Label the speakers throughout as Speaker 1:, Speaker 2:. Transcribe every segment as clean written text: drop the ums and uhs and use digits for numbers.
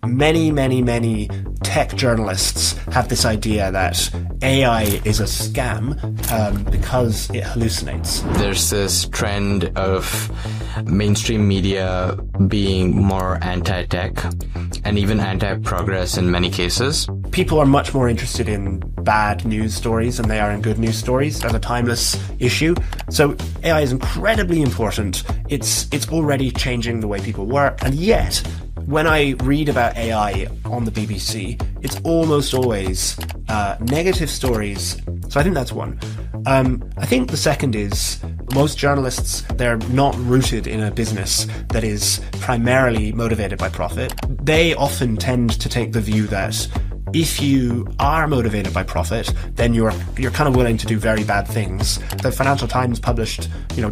Speaker 1: many tech journalists have this idea that AI is a scam because it hallucinates.
Speaker 2: There's this trend of mainstream media being more anti-tech and even anti-progress in many cases.
Speaker 1: People are much more interested in bad news stories than they are in good news stories as a timeless issue. So AI is incredibly important. It's already changing the way people work. And yet, when I read about AI on the BBC, it's almost always negative stories. So I think that's one. I think the second is most journalists, they're not rooted in a business that is primarily motivated by profit. They often tend to take the view that if you are motivated by profit, then you're kind of willing to do very bad things. The Financial Times published,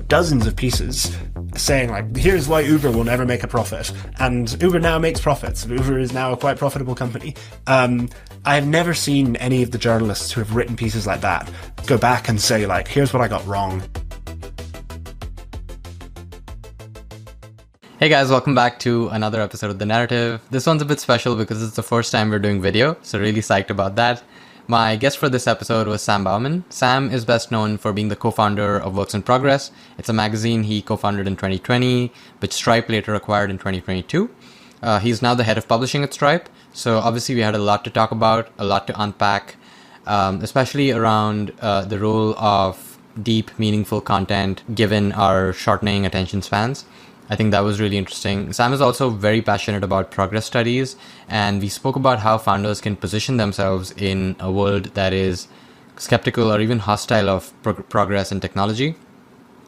Speaker 1: dozens of pieces saying like, here's why Uber will never make a profit. And Uber now makes profits. Uber is now a quite profitable company. I have never seen any of the journalists who have written pieces like that go back and say like, here's what I got wrong.
Speaker 3: Hey guys, welcome back to another episode of The Narrative. This one's a bit special because it's the first time we're doing video, so really psyched about that. My guest for this episode was Sam Bowman. Sam is best known for being the co-founder of Works in Progress. It's a magazine he co-founded in 2020, which Stripe later acquired in 2022. He's now the head of publishing at Stripe, so obviously we had a lot to talk about, a lot to unpack, especially around the role of deep, meaningful content given our shortening attention spans. I think that was really interesting. Sam is also very passionate about progress studies, and we spoke about how founders can position themselves in a world that is skeptical or even hostile of progress and technology.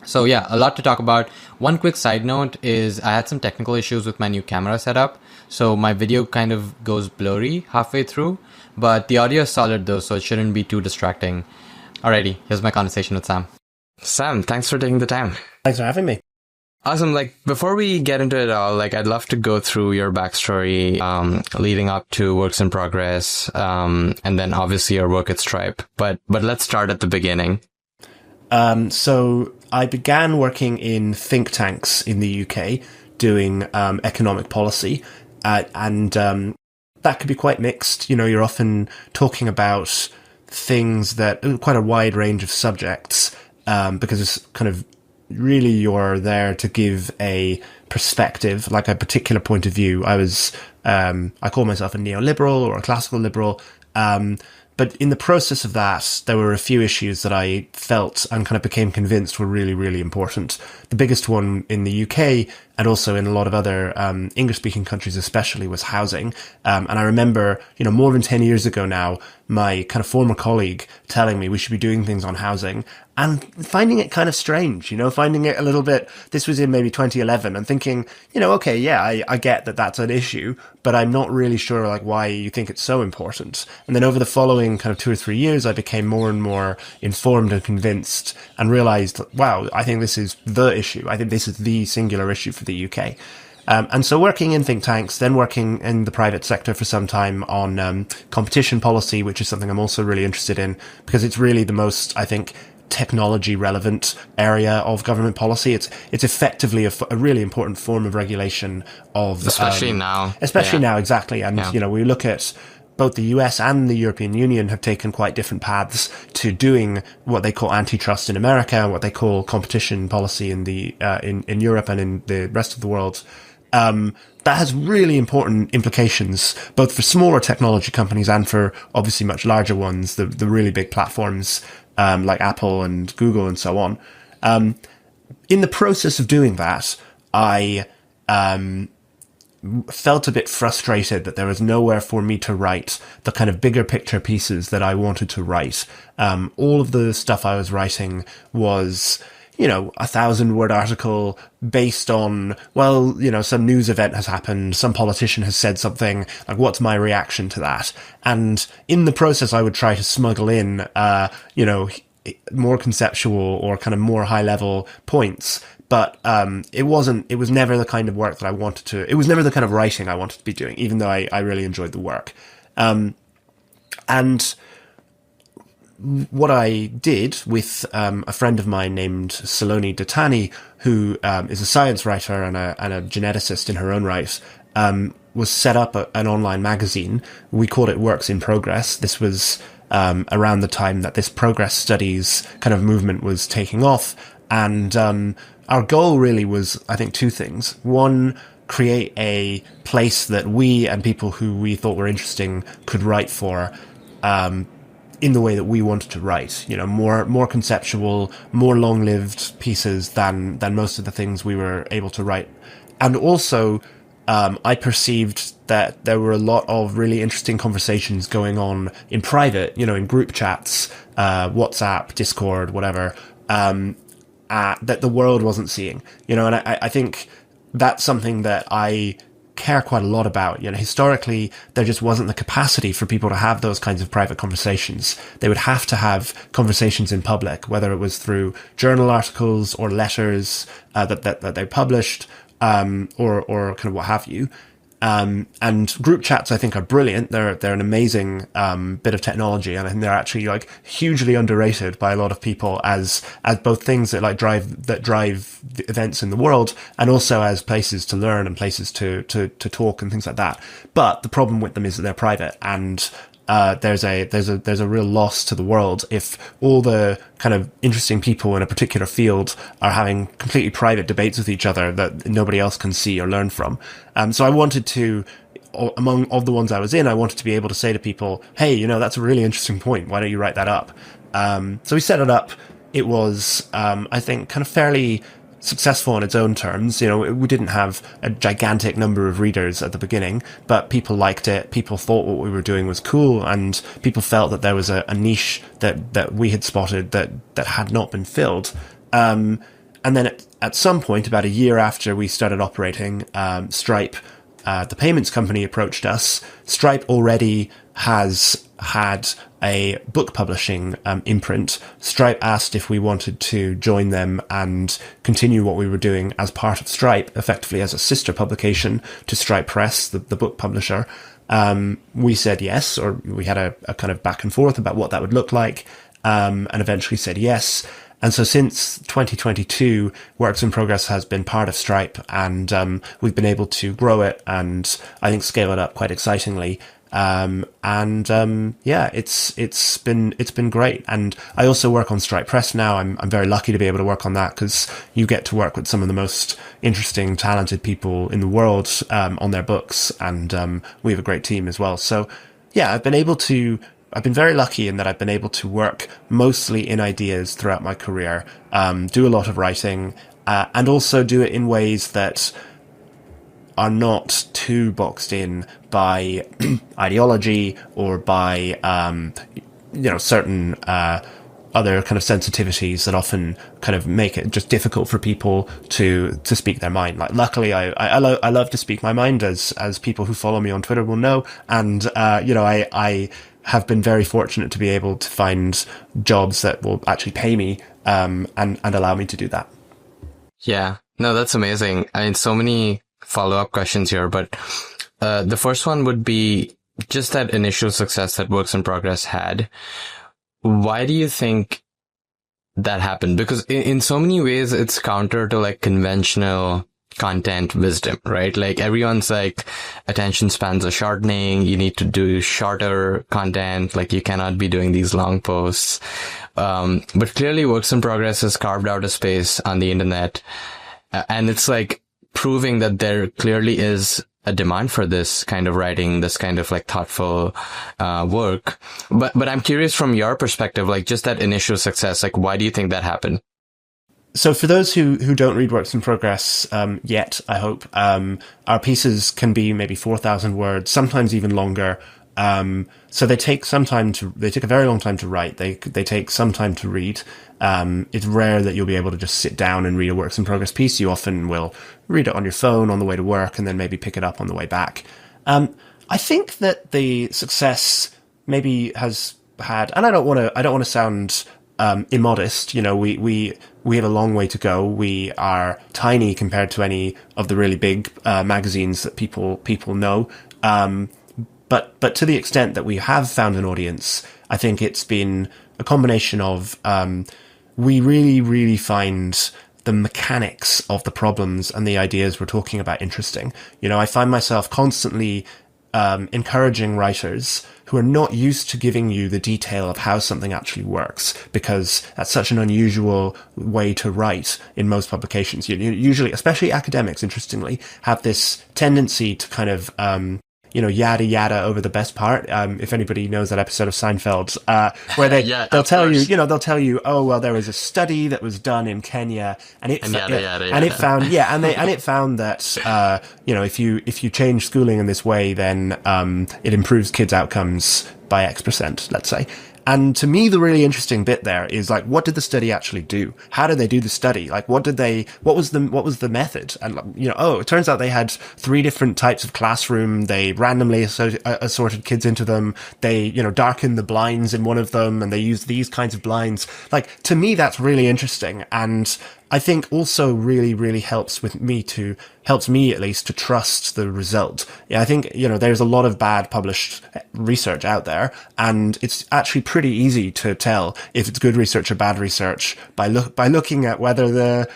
Speaker 3: So yeah, a lot to talk about. One quick side note is I had some technical issues with my new camera setup, so my video kind of goes blurry halfway through, but the audio is solid though, so it shouldn't be too distracting. Alrighty, here's my conversation with Sam.
Speaker 2: Sam, thanks for taking the time.
Speaker 1: Thanks for having me.
Speaker 2: Awesome. Before we get into it all, I'd love to go through your backstory, leading up to Works in Progress, and then obviously your work at Stripe. But let's start at the beginning.
Speaker 1: So I began working in think tanks in the UK doing economic policy, and that could be quite mixed. You're often talking about things that quite a wide range of subjects, because it's kind of really you're there to give a perspective, like a particular point of view. I call myself a neoliberal or a classical liberal. But in the process of that, there were a few issues that I felt and kind of became convinced were really, really important. The biggest one in the UK and also in a lot of other English-speaking countries especially was housing. And I remember, more than 10 years ago now, my kind of former colleague telling me we should be doing things on housing and finding it kind of strange, finding it a little bit, this was in maybe 2011 and thinking, okay, yeah, I get that that's an issue, but I'm not really sure why you think it's so important. And then over the following kind of 2 or 3 years, I became more and more informed and convinced and realized, wow, I think this is the issue. I think this is the singular issue for the UK. And so working in think tanks, then working in the private sector for some time on competition policy, which is something I'm also really interested in because it's really the most, I think, technology relevant area of government policy. It's effectively a really important form of regulation of
Speaker 2: especially now,
Speaker 1: exactly. And we look at both the US and the European Union have taken quite different paths to doing what they call antitrust in America and what they call competition policy in the in Europe and in the rest of the world. That has really important implications, both for smaller technology companies and for obviously much larger ones, the really big platforms like Apple and Google and so on. In the process of doing that, I felt a bit frustrated that there was nowhere for me to write the kind of bigger picture pieces that I wanted to write. All of the stuff I was writing was, a 1,000-word article based on, some news event has happened, some politician has said something, what's my reaction to that? And in the process, I would try to smuggle in, more conceptual or kind of more high-level points. But it was never the kind of work that I wanted to, it was never the kind of writing I wanted to be doing, even though I really enjoyed the work. And what I did with a friend of mine named Saloni Datani, who is a science writer and a geneticist in her own right, was set up an online magazine. We called it Works in Progress. This was around the time that this progress studies kind of movement was taking off. And our goal really was, I think, two things. One, create a place that we and people who we thought were interesting could write for in the way that we wanted to write. You know, more conceptual, more long-lived pieces than most of the things we were able to write. And also, I perceived that there were a lot of really interesting conversations going on in private, you know, in group chats, WhatsApp, Discord, whatever, that the world wasn't seeing, you know, and I think that's something that I care quite a lot about. You know, historically, there just wasn't the capacity for people to have those kinds of private conversations. They would have to have conversations in public, whether it was through journal articles or letters that they published, or kind of what have you. And group chats, I think, are brilliant. They're an amazing bit of technology, and I think they're actually like hugely underrated by a lot of people as both things that drive the events in the world, and also as places to learn and places to talk and things like that. But the problem with them is that they're private, and there's a real loss to the world if all the kind of interesting people in a particular field are having completely private debates with each other that nobody else can see or learn from. So I wanted to, among of the ones I was in, I wanted to be able to say to people, hey, you know, that's a really interesting point. Why don't you write that up? So we set it up. It was, I think, kind of fairly successful on its own terms. You know, we didn't have a gigantic number of readers at the beginning, but people liked it. People thought what we were doing was cool, and people felt that there was a niche that we had spotted that had not been filled. And then at some point, about a year after we started operating, Stripe, the payments company, approached us. Stripe already has had a book publishing imprint. Stripe asked if we wanted to join them and continue what we were doing as part of Stripe, effectively as a sister publication to Stripe Press, the book publisher. We said yes, or we had a kind of back and forth about what that would look like, and eventually said yes. And so since 2022, Works in Progress has been part of Stripe, and we've been able to grow it and I think scale it up quite excitingly. Yeah, it's been great. And I also work on Stripe Press now. I'm very lucky to be able to work on that because you get to work with some of the most interesting, talented people in the world, on their books. And, we have a great team as well. So yeah, I've been very lucky in that I've been able to work mostly in ideas throughout my career, do a lot of writing, and also do it in ways that are not too boxed in by ideology or by, certain other kind of sensitivities that often kind of make it just difficult for people to speak their mind. Like, luckily, I love to speak my mind, as people who follow me on Twitter will know. And, I have been very fortunate to be able to find jobs that will actually pay me, and allow me to do that.
Speaker 2: Yeah, no, that's amazing. I mean, so many follow-up questions here, but the first one would be just that initial success that Works in Progress had. Why do you think that happened? Because in so many ways, it's counter to like conventional content wisdom, right? Like, everyone's like, attention spans are shortening. You need to do shorter content. Like, you cannot be doing these long posts. But clearly Works in Progress has carved out a space on the internet. And it's like proving that there clearly is a demand for this kind of writing, this kind of like thoughtful, work. But I'm curious from your perspective, like just that initial success, like why do you think that happened?
Speaker 1: So for those who don't read Works in Progress yet, I hope, our pieces can be maybe 4,000 words, sometimes even longer. So they take a very long time to write. They take some time to read. It's rare that you'll be able to just sit down and read a Works in Progress piece. You often will read it on your phone on the way to work and then maybe pick it up on the way back. I think that the success maybe has had, and I don't want to sound immodest. You know, we have a long way to go. We are tiny compared to any of the really big magazines that people know. But to the extent that we have found an audience, I think it's been a combination of we really, really find the mechanics of the problems and the ideas we're talking about interesting. You know, I find myself constantly encouraging writers who are not used to giving you the detail of how something actually works, because that's such an unusual way to write in most publications. You usually, especially academics, interestingly, have this tendency to kind of yada yada over the best part. If anybody knows that episode of Seinfeld, where they'll tell you, oh well, there was a study that was done in Kenya, and it found that if you change schooling in this way, then it improves kids' outcomes by X%, let's say. And to me, the really interesting bit there is like, what did the study actually do? How did they do the study? Like, what was the method? And, it turns out they had 3 different types of classroom. They randomly assorted kids into them. They, darkened the blinds in one of them, and they used these kinds of blinds. Like, to me, that's really interesting. And I think also really, really helps me at least to trust the result. Yeah, I think, there's a lot of bad published research out there, and it's actually pretty easy to tell if it's good research or bad research by looking at whether the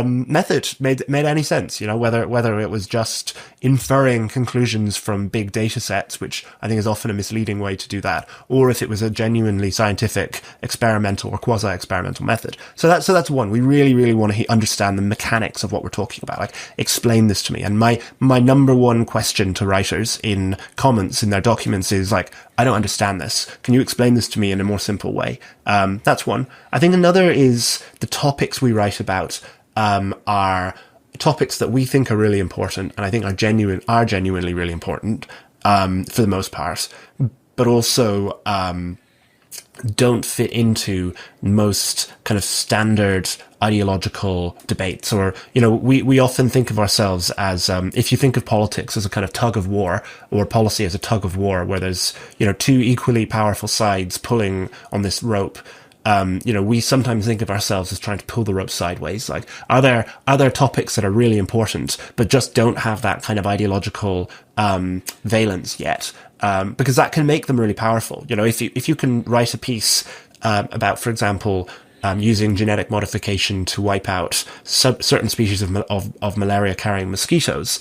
Speaker 1: method made any sense, whether it was just inferring conclusions from big data sets, which I think is often a misleading way to do that, or if it was a genuinely scientific experimental or quasi-experimental method. So that's one. We really, really want to understand the mechanics of what we're talking about. Like, explain this to me. And my number one question to writers in comments in their documents is like, I don't understand this. Can you explain this to me in a more simple way? That's one. I think another is the topics we write about are topics that we think are really important, and I think are genuinely really important for the most part, but also don't fit into most kind of standard ideological debates. Or, we often think of ourselves as, if you think of politics as a kind of tug of war, or policy as a tug of war, where there's, 2 equally powerful sides pulling on this rope. We sometimes think of ourselves as trying to pull the rope sideways. Like, are there topics that are really important, but just don't have that kind of ideological, valence yet? Because that can make them really powerful. If you can write a piece, about, for example, using genetic modification to wipe out certain species of malaria-carrying mosquitoes,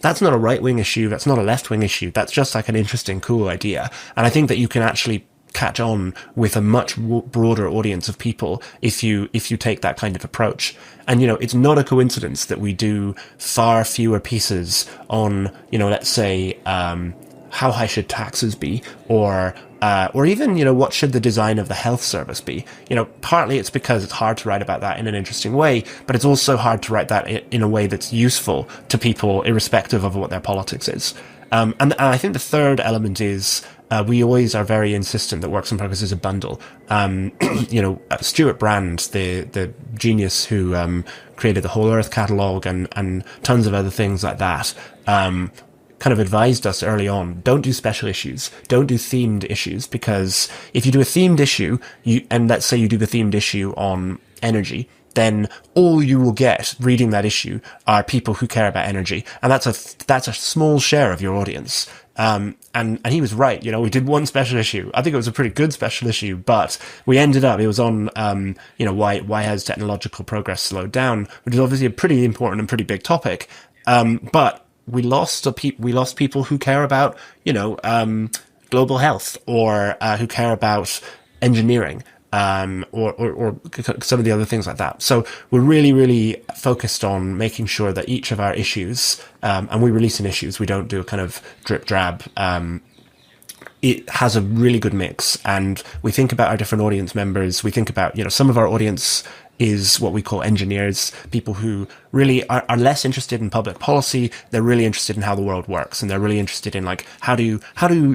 Speaker 1: that's not a right-wing issue. That's not a left-wing issue. That's just like an interesting, cool idea. And I think that you can actually catch on with a much broader audience of people if you take that kind of approach. And it's not a coincidence that we do far fewer pieces on let's say how high should taxes be, or even what should the design of the health service be. Partly it's because it's hard to write about that in an interesting way, but it's also hard to write that in a way that's useful to people irrespective of what their politics is. And I think the third element is, we always are very insistent that Works in Progress is a bundle. Stuart Brand, the genius who created the Whole Earth catalogue and tons of other things like that, kind of advised us early on, don't do special issues, don't do themed issues, because if you do a themed issue, and let's say you do the themed issue on energy, then all you will get reading that issue are people who care about energy, and that's a small share of your audience. And he was right. We did one special issue. I think it was a pretty good special issue, but it was on, why has technological progress slowed down, which is obviously a pretty important and pretty big topic. But we lost people who care about, global health, or who care about engineering. Or some of the other things like that. So we're really, really focused on making sure that each of our issues, and we release in issues, we don't do a kind of drip drab, it has a really good mix, and we think about our different audience members. We think about, some of our audience is what we call engineers, people who really are less interested in public policy. They're really interested in how the world works, and they're really interested in like, how do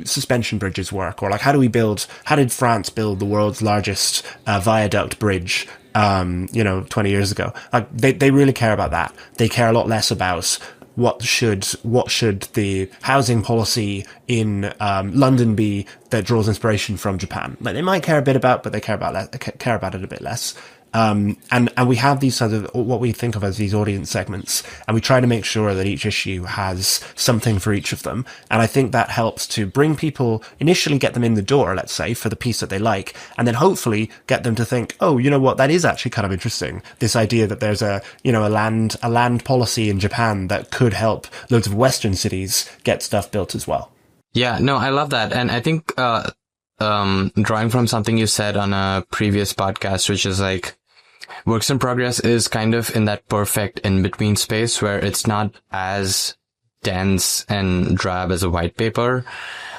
Speaker 1: suspension bridges work, or like, how did France build the world's largest viaduct bridge 20 years ago? Like, they really care about that. They care a lot less about what should the housing policy in London be that draws inspiration from Japan. Like, they might care a bit about, but they care about it a bit less. And we have these sort of what we think of as these audience segments, and we try to make sure that each issue has something for each of them. And I think that helps to bring people, initially get them in the door, let's say, for the piece that they like, and then hopefully get them to think, oh, you know what, that is actually kind of interesting. This idea that there's a land policy in Japan that could help loads of Western cities get stuff built as well.
Speaker 2: Yeah, no, I love that. And I think, drawing from something you said on a previous podcast, which is like, Works in Progress is kind of in that perfect in-between space where it's not as dense and drab as a white paper,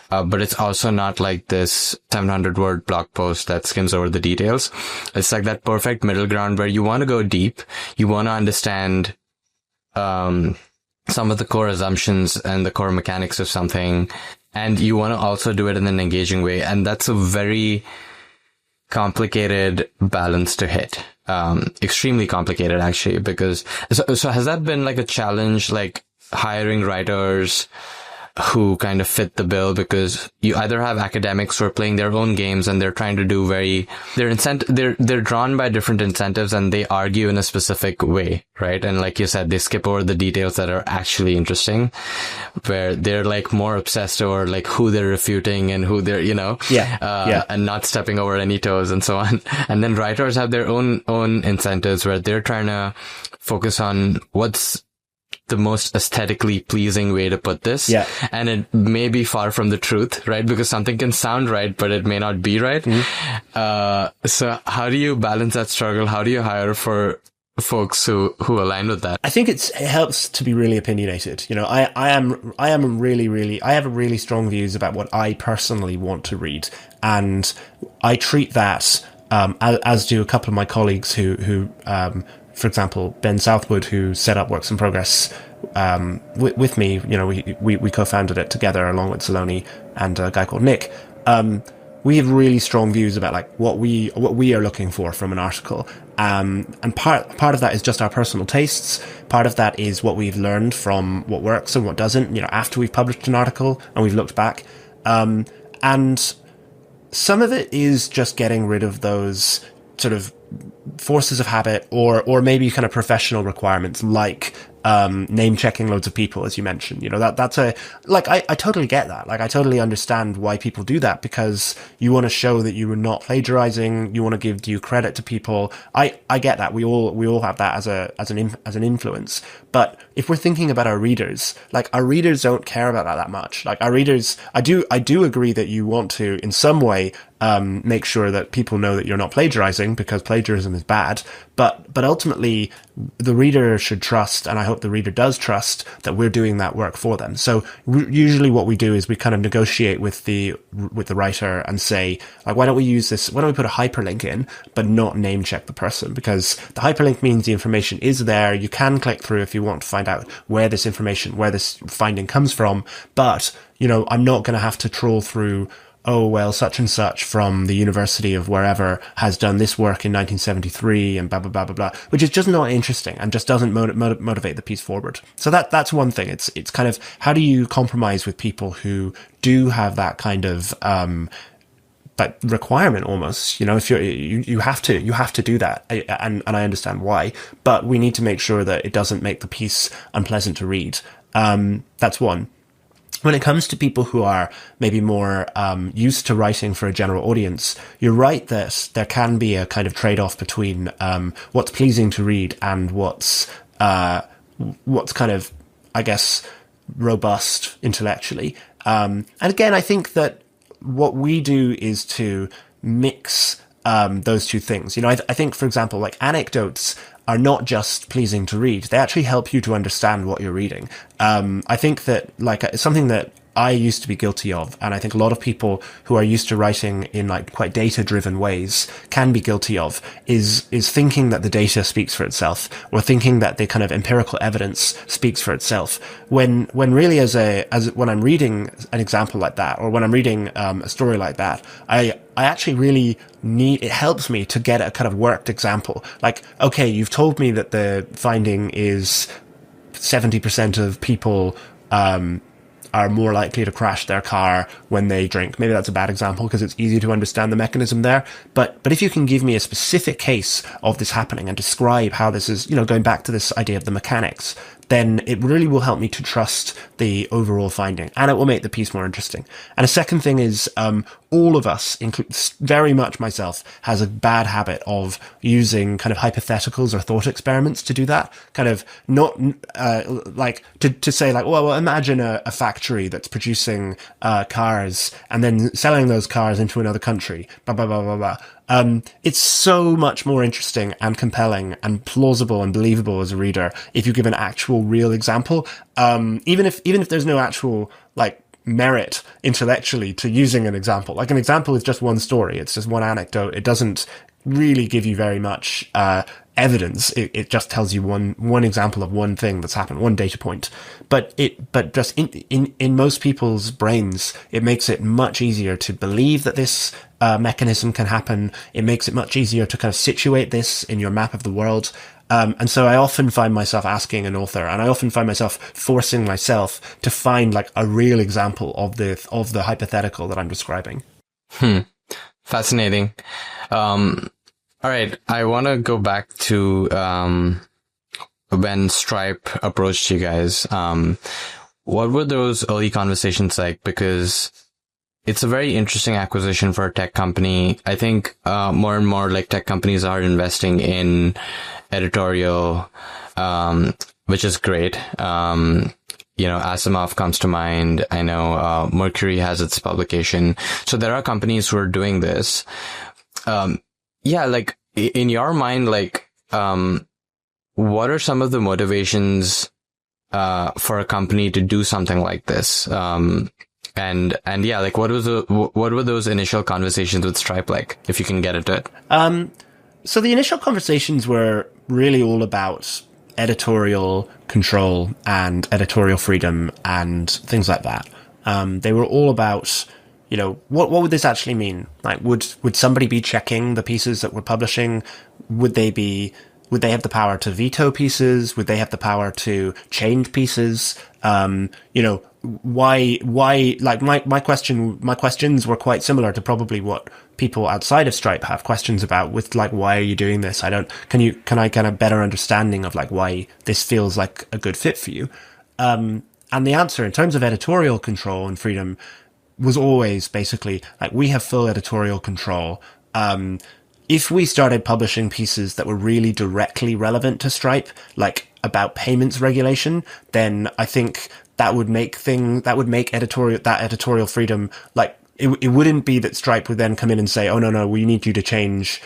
Speaker 2: but it's also not like this 700-word blog post that skims over the details. It's like that perfect middle ground where you want to go deep, you want to understand some of the core assumptions and the core mechanics of something, and you want to also do it in an engaging way. And that's a very complicated balance to hit. Extremely complicated, actually, because so has that been like a challenge, like hiring writers who kind of fit the bill? Because you either have academics who are playing their own games and they're trying to do they're drawn by different incentives and they argue in a specific way, right? And like you said, they skip over the details that are actually interesting, where they're like more obsessed over like who they're refuting and who they're, and not stepping over any toes and so on. And then writers have their own incentives where they're trying to focus on what's the most aesthetically pleasing way to put this.
Speaker 1: Yeah.
Speaker 2: And it may be far from the truth, right? Because something can sound right, but it may not be right. Mm-hmm. So how do you balance that struggle? How do you hire for folks who align with that?
Speaker 1: I think it helps to be really opinionated. You know, I have really strong views about what I personally want to read. And I treat that, as do a couple of my colleagues who for example, Ben Southwood, who set up Works in Progress with me, you know, we co-founded it together along with Saloni and a guy called Nick. We have really strong views about like what we are looking for from an article, and part of that is just our personal tastes. Part of that is what we've learned from what works and what doesn't. You know, after we've published an article and we've looked back, and some of it is just getting rid of those sort of forces of habit or maybe kind of professional requirements like name checking loads of people, as you mentioned. You know, that's I totally get that. Like, I totally understand why people do that, because you want to show that you were not plagiarizing. You want to give due credit to people. I get that. We all have that as an influence. But if we're thinking about our readers, like, our readers don't care about that much. Like, our readers, I do agree that you want to, in some way, make sure that people know that you're not plagiarizing, because plagiarism is bad. But ultimately, the reader should trust, and I hope the reader does trust, that we're doing that work for them. So usually what we do is we kind of negotiate with the writer and say, like, why don't we use this? Why don't we put a hyperlink in, but not name check the person? Because the hyperlink means the information is there. You can click through if you want to find out where this finding comes from. But, you know, I'm not going to have to troll through, oh, well, such and such from the University of wherever has done this work in 1973 and blah, blah, blah, blah, blah, which is just not interesting and just doesn't motivate the piece forward. So that's one thing. It's kind of, how do you compromise with people who do have that kind of, but requirement almost, you know, if you have to do that. And I understand why, but we need to make sure that it doesn't make the piece unpleasant to read. That's one. When it comes to people who are maybe more used to writing for a general audience, you're right that there can be a kind of trade-off between what's pleasing to read and what's kind of, I guess, robust intellectually. And again, I think that what we do is to mix those two things. You know, I think, for example, like, anecdotes are not just pleasing to read. They actually help you to understand what you're reading. I think that, like, something that I used to be guilty of, and I think a lot of people who are used to writing in, like, quite data-driven ways can be guilty of, is thinking that the data speaks for itself, or thinking that the kind of empirical evidence speaks for itself. When really, when I'm reading an example like that, or when I'm reading a story like that, I actually really it helps me to get a kind of worked example. Like, okay, you've told me that the finding is 70% of people are more likely to crash their car when they drink. Maybe that's a bad example because it's easy to understand the mechanism there. But if you can give me a specific case of this happening and describe how this is, going back to this idea of the mechanics, then it really will help me to trust the overall finding, and it will make the piece more interesting. And a second thing is, all of us, very much myself, has a bad habit of using kind of hypotheticals or thought experiments to do that. Kind of not, like to say like, well, imagine a factory that's producing, cars and then selling those cars into another country, blah, blah, blah, blah, blah. It's so much more interesting and compelling and plausible and believable as a reader if you give an actual real example. Even if there's no actual, like, merit intellectually to using an example. Like, an example is just one story. It's just one anecdote. It doesn't really give you very much, evidence. It just tells you one example of one thing that's happened, one data point. But just in most people's brains, it makes it much easier to believe that this mechanism can happen. It makes it much easier to kind of situate this in your map of the world. And so I often find myself asking an author, and I often find myself forcing myself to find like a real example of the hypothetical that I'm describing.
Speaker 2: Fascinating. All right. I want to go back to, when Stripe approached you guys. What were those early conversations like? Because it's a very interesting acquisition for a tech company. I think, more and more like tech companies are investing in editorial, which is great. Asimov comes to mind. I know, Mercury has its publication. So there are companies who are doing this. Like in your mind, like, what are some of the motivations, for a company to do something like this? Like what were those initial conversations with Stripe like, if you can get into it?
Speaker 1: So the initial conversations were really all about editorial control and editorial freedom and things like that. They were all about, what would this actually mean? Like, would somebody be checking the pieces that we're publishing? Would they have the power to veto pieces? Would they have the power to change pieces? Why, like my questions were quite similar to probably what people outside of Stripe have questions about, with like, why are you doing this? Can I get a better understanding of like why this feels like a good fit for you? And the answer in terms of editorial control and freedom was always basically like, we have full editorial control. If we started publishing pieces that were really directly relevant to Stripe, like about payments regulation, then I think that would make editorial freedom, like, it wouldn't be that Stripe would then come in and say, oh, no, we need you to change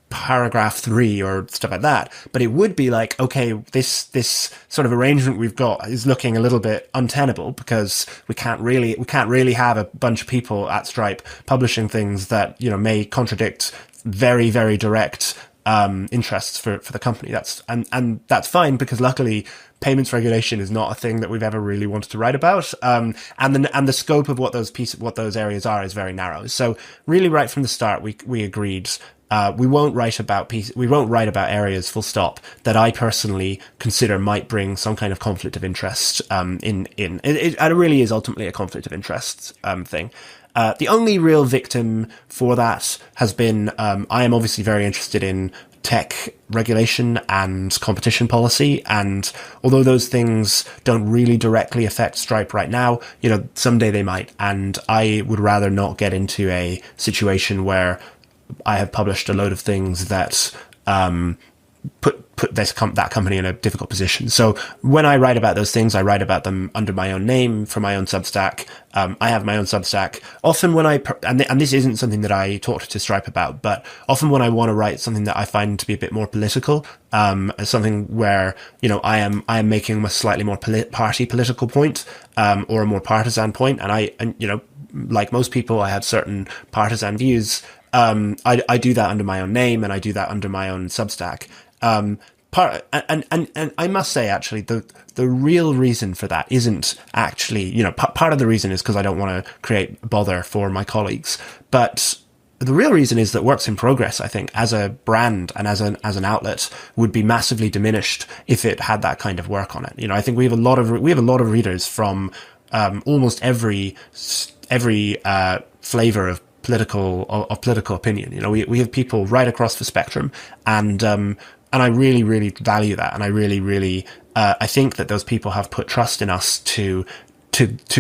Speaker 1: paragraph 3 or stuff like that. But it would be like, okay, this sort of arrangement we've got is looking a little bit untenable, because we can't really have a bunch of people at Stripe publishing things that, may contradict very, very direct interests for the company. That's fine, because luckily payments regulation is not a thing that we've ever really wanted to write about. And the scope of what those areas are is very narrow. So really, right from the start, we agreed, we won't write about areas, full stop, that I personally consider might bring some kind of conflict of interest. It really is ultimately a conflict of interest thing. The only real victim for that has been, I am obviously very interested in tech regulation and competition policy. And although those things don't really directly affect Stripe right now, someday they might. And I would rather not get into a situation where I have published a load of things that, put that company in a difficult position. So when I write about those things, I write about them under my own name for my own Substack. I have my own Substack. Often when and this isn't something that I talked to Stripe about, but often when I want to write something that I find to be a bit more political, something where, I am making a slightly more party political point, or a more partisan point. And like most people, I have certain partisan views. I do that under my own name, and I do that under my own Substack. And I must say, actually, the real reason for that isn't actually, part of the reason is because I don't want to create bother for my colleagues. But the real reason is that Works in Progress, I think, as a brand and as an outlet, would be massively diminished if it had that kind of work on it. I think we have a lot of readers from almost every flavor of political opinion. You know, we have people right across the spectrum, and I really, really value that, and I really, I think that those people have put trust in us to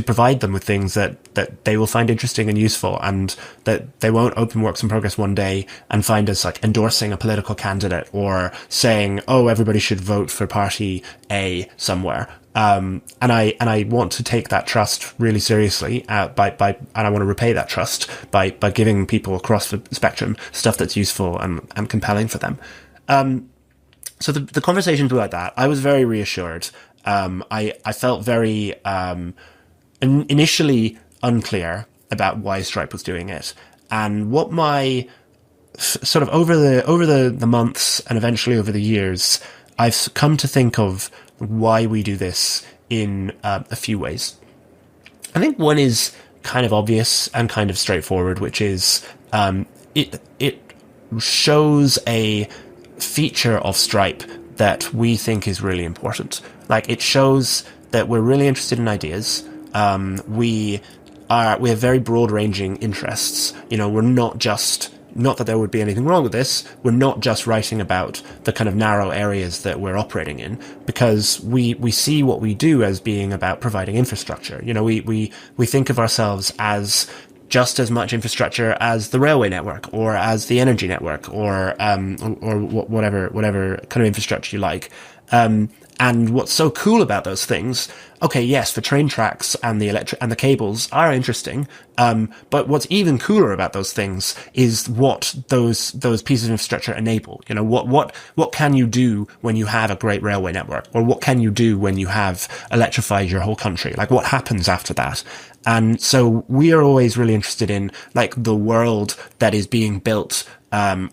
Speaker 1: provide them with things that they will find interesting and useful, and that they won't open Works in Progress one day and find us like endorsing a political candidate or saying, oh, everybody should vote for party A somewhere. And I want to take that trust really seriously, and I want to repay that trust by giving people across the spectrum stuff that's useful and compelling for them. So the conversations were like that. I was very reassured. I felt very initially unclear about why Stripe was doing it, and what my sort of over the months and eventually over the years, I've come to think of why we do this in a few ways. I think one is kind of obvious and kind of straightforward, which is it shows a feature of Stripe that we think is really important. Like, it shows that we're really interested in ideas. We have very broad-ranging interests. You know, we're not that there would be anything wrong with this. We're not just writing about the kind of narrow areas that we're operating in, because we see what we do as being about providing infrastructure. You know, we think of ourselves as just as much infrastructure as the railway network or as the energy network or whatever kind of infrastructure you like. And what's so cool about those things, okay, yes, the train tracks and the electric and the cables are interesting. But what's even cooler about those things is what those pieces of infrastructure enable. You know, what can you do when you have a great railway network, or what can you do when you have electrified your whole country? Like, what happens after that? And so we are always really interested in like the world that is being built on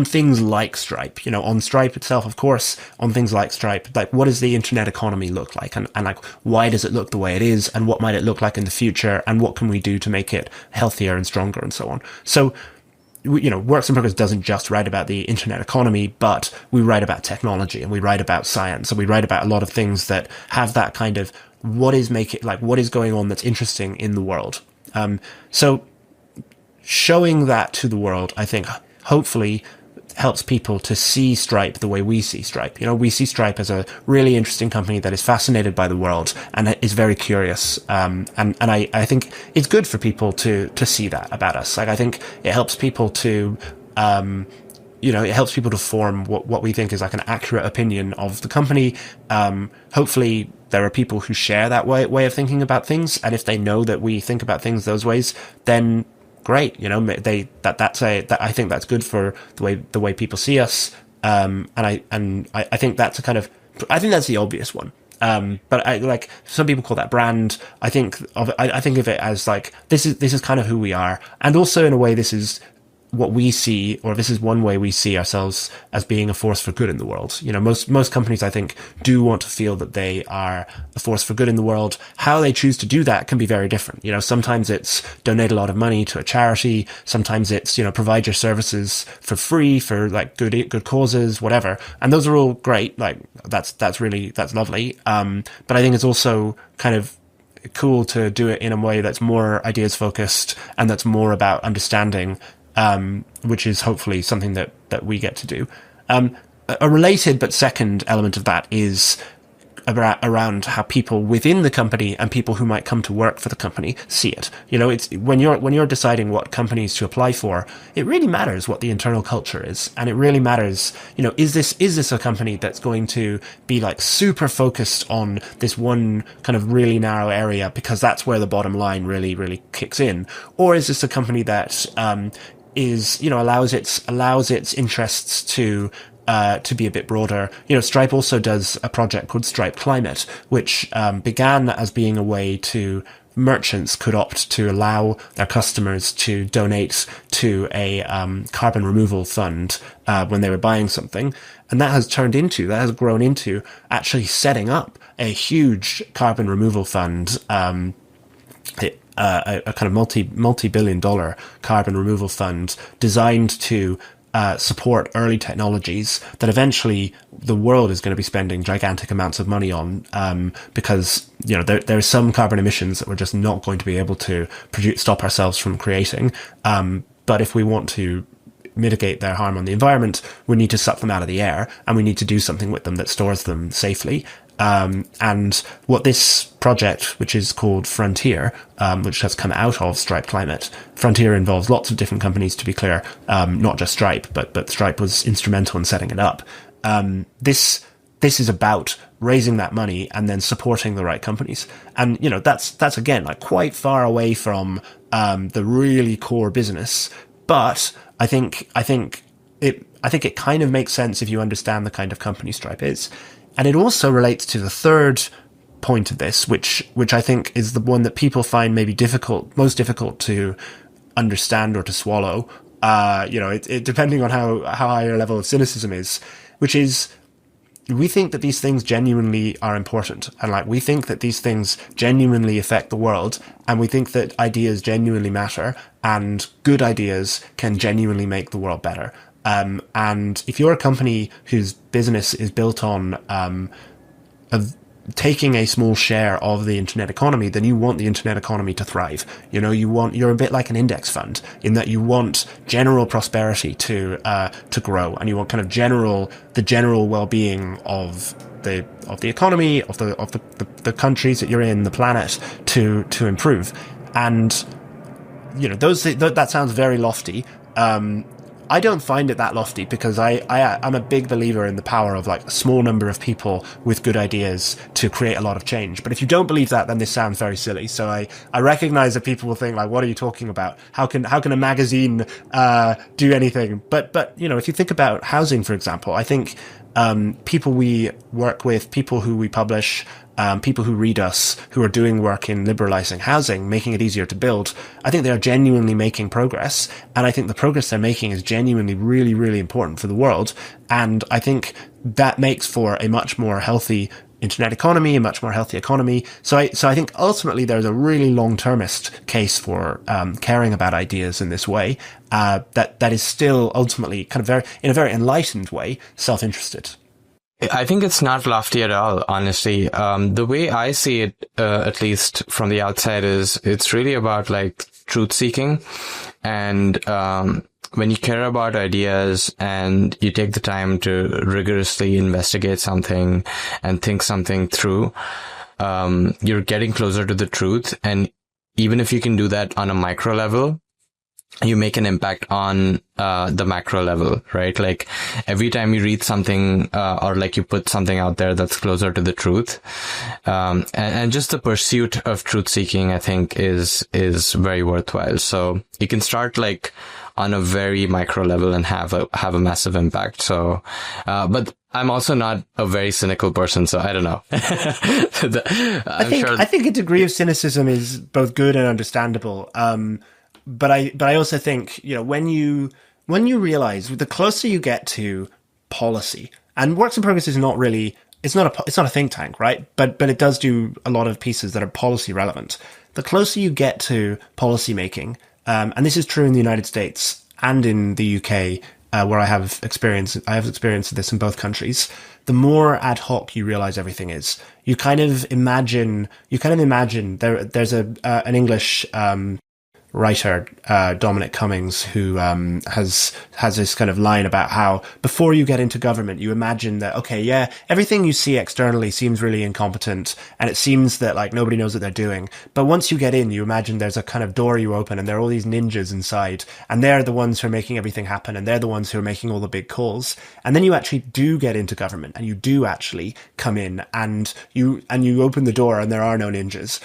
Speaker 1: things like Stripe, you know, on Stripe itself, of course, on things like Stripe, like what does the internet economy look like, and like why does it look the way it is, and what might it look like in the future, and what can we do to make it healthier and stronger, and so on. So, you know, Works in Progress doesn't just write about the internet economy, but we write about technology, and we write about science, and we write about a lot of things that have that kind of what is going on that's interesting in the world. So showing that to the world, I think, hopefully helps people to see Stripe the way we see Stripe. You know, we see Stripe as a really interesting company that is fascinated by the world and is very curious. And I think it's good for people to see that about us. Like, I think it helps people to, it helps people to form what we think is like an accurate opinion of the company. Hopefully there are people who share that way of thinking about things. And if they know that we think about things those ways, then great, you know, I think that's good for the way people see us. And I think that's I think that's the obvious one. But I like, some people call that brand. I think of it as like, this is kind of who we are. And also in a way, this is what we see, or this is one way we see ourselves as being a force for good in the world. You know, most companies, I think, do want to feel that they are a force for good in the world. How they choose to do that can be very different. You know, sometimes it's donate a lot of money to a charity. Sometimes it's, you know, provide your services for free for like good causes, whatever. And those are all great. Like, that's lovely. But I think it's also kind of cool to do it in a way that's more ideas focused and that's more about understanding, which is hopefully something that we get to do. A related but second element of that is around how people within the company and people who might come to work for the company see it. You know, it's when you're deciding what companies to apply for, it really matters what the internal culture is, and it really matters, you know, is this a company that's going to be like super focused on this one kind of really narrow area because that's where the bottom line really, really kicks in, or is this a company that is, you know, allows its interests to be a bit broader. You know, Stripe also does a project called Stripe Climate, which began as being a way to merchants could opt to allow their customers to donate to a carbon removal fund when they were buying something. And that has grown into actually setting up a huge carbon removal fund, a kind of multi-billion-dollar carbon removal fund designed to support early technologies that eventually the world is going to be spending gigantic amounts of money on, because there are some carbon emissions that we're just not going to be able to stop ourselves from creating. But if we want to mitigate their harm on the environment, we need to suck them out of the air, and we need to do something with them that stores them safely. And what this project, which is called Frontier, which has come out of Stripe Climate, Frontier involves lots of different companies, to be clear, not just Stripe, but Stripe was instrumental in setting it up. This is about raising that money and then supporting the right companies. And, that's again, like quite far away from, the really core business. But I think it kind of makes sense if you understand the kind of company Stripe is. And it also relates to the third point of this, which I think is the one that people find maybe most difficult to understand or to swallow. It depending on how high your level of cynicism is, which is, we think that these things genuinely are important. And we think that these things genuinely affect the world. And we think that ideas genuinely matter, and good ideas can genuinely make the world better. And if you're a company whose business is built on of taking a small share of the internet economy, then you want the internet economy to thrive. You're a bit like an index fund in that you want general prosperity to grow, and you want kind of the general well-being of the economy, of the countries that you're in, the planet to improve. And that sounds very lofty. I don't find it that lofty, because I'm a big believer in the power of a small number of people with good ideas to create a lot of change. But if you don't believe that, then this sounds very silly. So I recognize that people will think what are you talking about? How can a magazine do anything? But if you think about housing, for example, I think people we work with, people who we publish, people who read us, who are doing work in liberalizing housing, making it easier to build, I think they are genuinely making progress. And I think the progress they're making is genuinely really, really important for the world. And I think that makes for a much more healthy internet economy, a much more healthy economy. So I think ultimately there's a really long-termist case for caring about ideas in this way, that is still ultimately kind of in a very enlightened way, self-interested.
Speaker 2: I think it's not lofty at all, honestly. The way I see it, at least from the outside, is it's really about truth seeking. And, when you care about ideas and you take the time to rigorously investigate something and think something through, you're getting closer to the truth. And even if you can do that on a micro level, you make an impact on the macro level, right? Every time you read something or you put something out there that's closer to the truth, and just the pursuit of truth seeking, I think is very worthwhile. So you can start on a very micro level and have a massive impact. So but I'm also not a very cynical person, so I don't know.
Speaker 1: I think a degree of cynicism is both good and understandable. But I also think, when you realize, the closer you get to policy, and Works in Progress is not really, it's not a think tank, right? But it does do a lot of pieces that are policy relevant. The closer you get to policy making, and this is true in the United States and in the UK, where I have experience of this in both countries, the more ad hoc you realize everything is. You kind of imagine there's an English, writer, Dominic Cummings, who has this kind of line about how before you get into government, you imagine that, okay, yeah, everything you see externally seems really incompetent, and it seems that nobody knows what they're doing. But once you get in, you imagine there's a kind of door you open, and there are all these ninjas inside, and they're the ones who are making everything happen, and they're the ones who are making all the big calls. And then you actually do get into government, and you do actually come in, and you open the door, and there are no ninjas.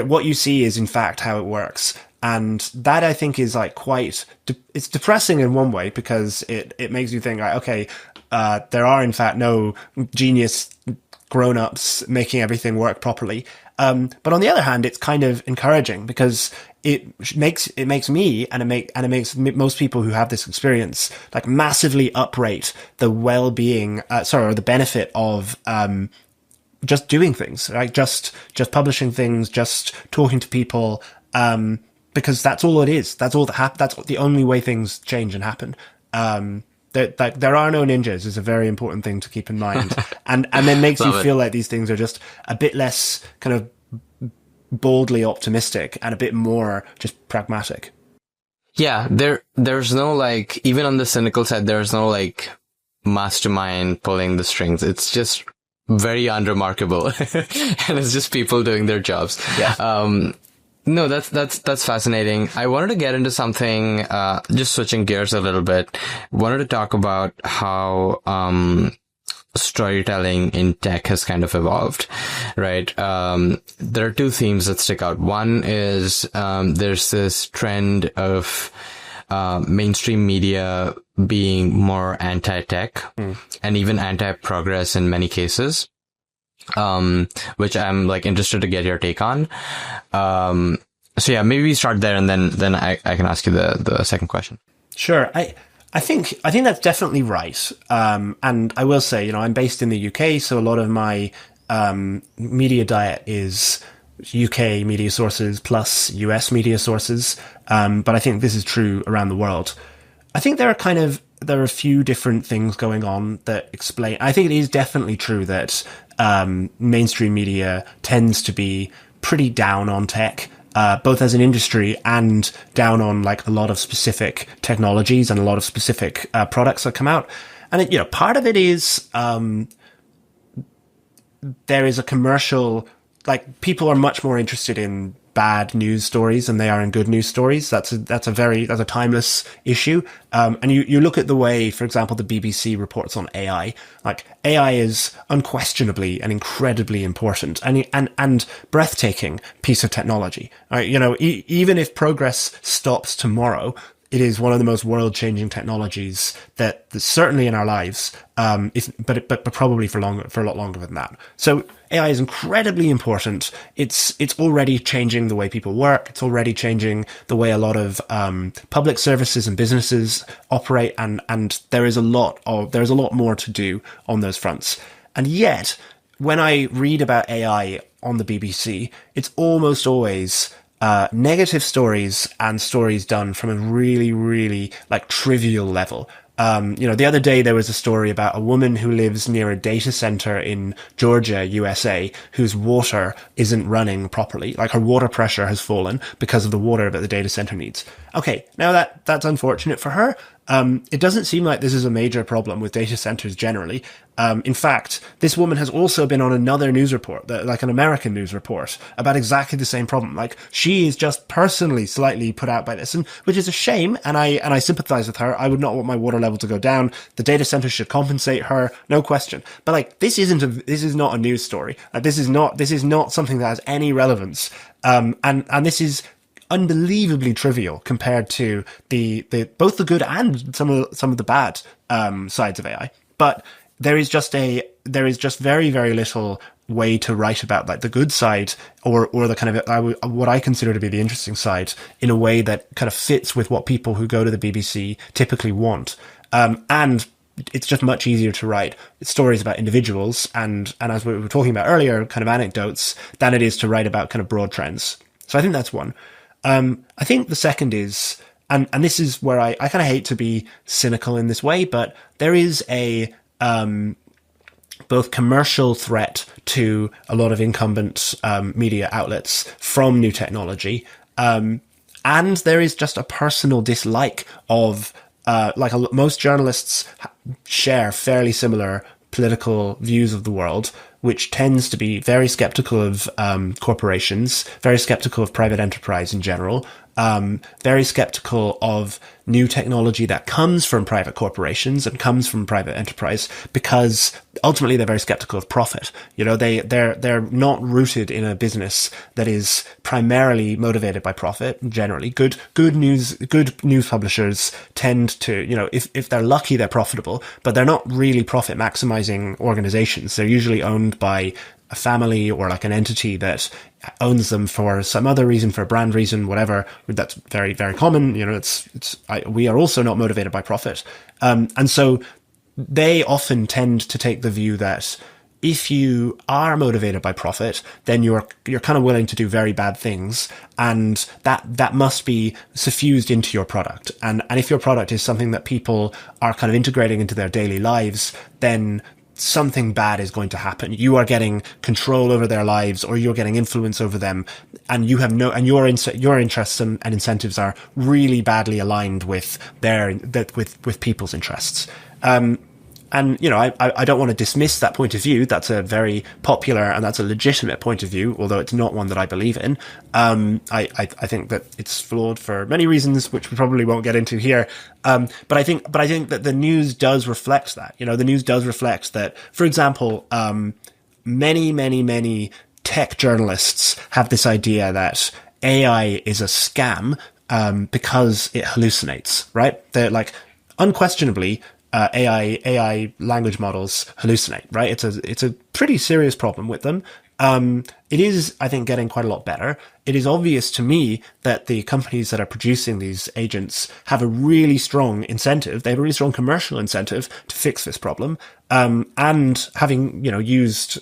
Speaker 1: What you see is in fact how it works. And that, I think, is it's depressing in one way, because it makes you think, okay, there are in fact no genius grown-ups making everything work properly. But on the other hand, it's kind of encouraging, because it makes me and it makes most people who have this experience massively uprate the well-being, or the benefit of just doing things, right? Just publishing things, just talking to people. Because that's all it is. That's all that that's the only way things change and happen. There are no ninjas is a very important thing to keep in mind, and then makes you feel like these things are just a bit less kind of boldly optimistic and a bit more just pragmatic.
Speaker 2: Yeah, there's no like, even on the cynical side, there's no like mastermind pulling the strings. It's just very unremarkable, and it's just people doing their jobs.
Speaker 1: Yeah.
Speaker 2: No, that's fascinating. I wanted to get into something, just switching gears a little bit. Wanted to talk about how, storytelling in tech has kind of evolved, right? There are two themes that stick out. One is, there's this trend of, mainstream media being more anti-tech and even anti-progress in many cases. Which I'm like interested to get your take on. So yeah, maybe we start there and then I can ask you the second question.
Speaker 1: Sure. I think that's definitely right. And I will say, I'm based in the UK, so a lot of my, media diet is UK media sources plus US media sources. But I think this is true around the world. I think there are a few different things going on that explain. I think it is definitely true that mainstream media tends to be pretty down on tech, both as an industry and down on like a lot of specific technologies and a lot of specific products that come out. And part of it is there is a commercial, like people are much more interested in bad news stories than they are in good news stories. That's a timeless issue. And you look at the way, for example, the BBC reports on AI. Like AI is unquestionably an incredibly important and breathtaking piece of technology. Right? Even if progress stops tomorrow, it is one of the most world-changing technologies that certainly in our lives, but probably for a lot longer than that. So AI is incredibly important. It's already changing the way people work. It's already changing the way a lot of public services and businesses operate, and there's a lot more to do on those fronts. And yet, when I read about AI on the BBC, it's almost always negative stories and stories done from a really, really like trivial level. The other day there was a story about a woman who lives near a data center in Georgia, USA, whose water isn't running properly. Like her water pressure has fallen because of the water that the data center needs. Okay, now that's unfortunate for her. It doesn't seem like this is a major problem with data centers generally. In fact, this woman has also been on another news report, like an American news report, about exactly the same problem. Like she is just personally slightly put out by this, and which is a shame. And I sympathize with her. I would not want my water level to go down. The data center should compensate her, no question. But like this is not a news story. This is not something that has any relevance. And this is unbelievably trivial compared to the both the good and some of the bad sides of AI. But there is just very, very little way to write about like the good side or the kind of what I consider to be the interesting side in a way that kind of fits with what people who go to the BBC typically want. And it's just much easier to write stories about individuals and as we were talking about earlier, kind of anecdotes than it is to write about kind of broad trends. So I think that's one. I think the second is, and this is where I kind of hate to be cynical in this way, but there is a both commercial threat to a lot of incumbent media outlets from new technology, and there is just a personal dislike of most journalists share fairly similar political views of the world, which tends to be very skeptical of corporations, very skeptical of private enterprise in general, very skeptical of new technology that comes from private corporations and comes from private enterprise, because ultimately they're very skeptical of profit. They're not rooted in a business that is primarily motivated by profit. Generally, good news publishers tend to, if they're lucky, they're profitable, but they're not really profit maximizing organizations. They're usually owned by a family or like an entity that owns them for some other reason, for a brand reason, whatever. That's very, very common. We are also not motivated by profit. And so they often tend to take the view that if you are motivated by profit, then you're kind of willing to do very bad things, and that must be suffused into your product. And if your product is something that people are kind of integrating into their daily lives, then something bad is going to happen. You are getting control over their lives, or you're getting influence over them, and you have your interests and incentives are really badly aligned with with people's interests. And, I don't want to dismiss that point of view. That's a very popular and that's a legitimate point of view, although it's not one that I believe in. I think that it's flawed for many reasons, which we probably won't get into here. But I think that the news does reflect that. The news does reflect that, for example, many tech journalists have this idea that AI is a scam, because it hallucinates, right? They're like, unquestionably, AI language models hallucinate, right? It's a pretty serious problem with them. It is, I think, getting quite a lot better. It is obvious to me that the companies that are producing these agents have a really strong incentive. They have a really strong commercial incentive to fix this problem. And having, used,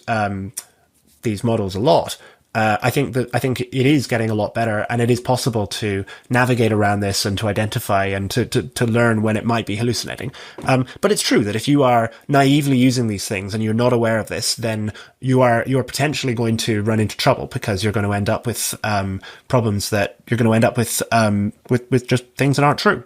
Speaker 1: these models a lot, I think it is getting a lot better, and it is possible to navigate around this and to identify and to learn when it might be hallucinating. But it's true that if you are naively using these things and you're not aware of this, then you are potentially going to run into trouble, because you're going to end up with problems that you're going to end up with just things that aren't true.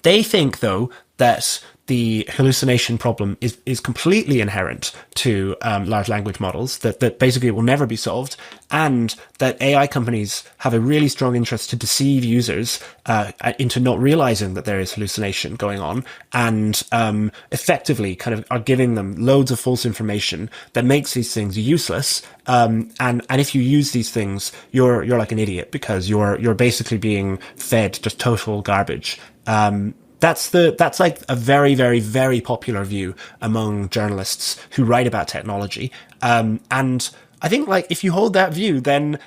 Speaker 1: They think, though, that the hallucination problem is completely inherent to large language models, that basically it will never be solved, and that AI companies have a really strong interest to deceive users into not realizing that there is hallucination going on, and effectively kind of are giving them loads of false information that makes these things useless. And if you use these things, you're like an idiot, because you're basically being fed just total garbage. That's like a very, very, very popular view among journalists who write about technology. And I think, like, if you hold that view, then,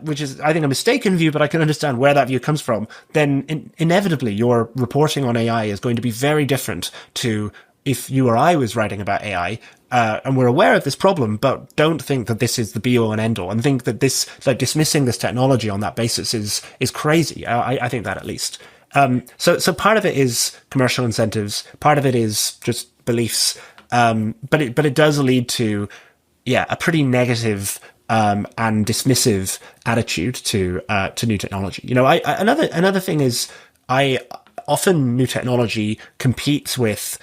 Speaker 1: which is, I think, a mistaken view, but I can understand where that view comes from, then inevitably your reporting on AI is going to be very different to if you or I was writing about AI, and we're aware of this problem, but don't think that this is the be all and end all, and think that this, like, dismissing this technology on that basis is crazy. I think that, at least. So part of it is commercial incentives, part of it is just beliefs, but it does lead to, a pretty negative, and dismissive attitude to new technology. Another thing is, often new technology competes with,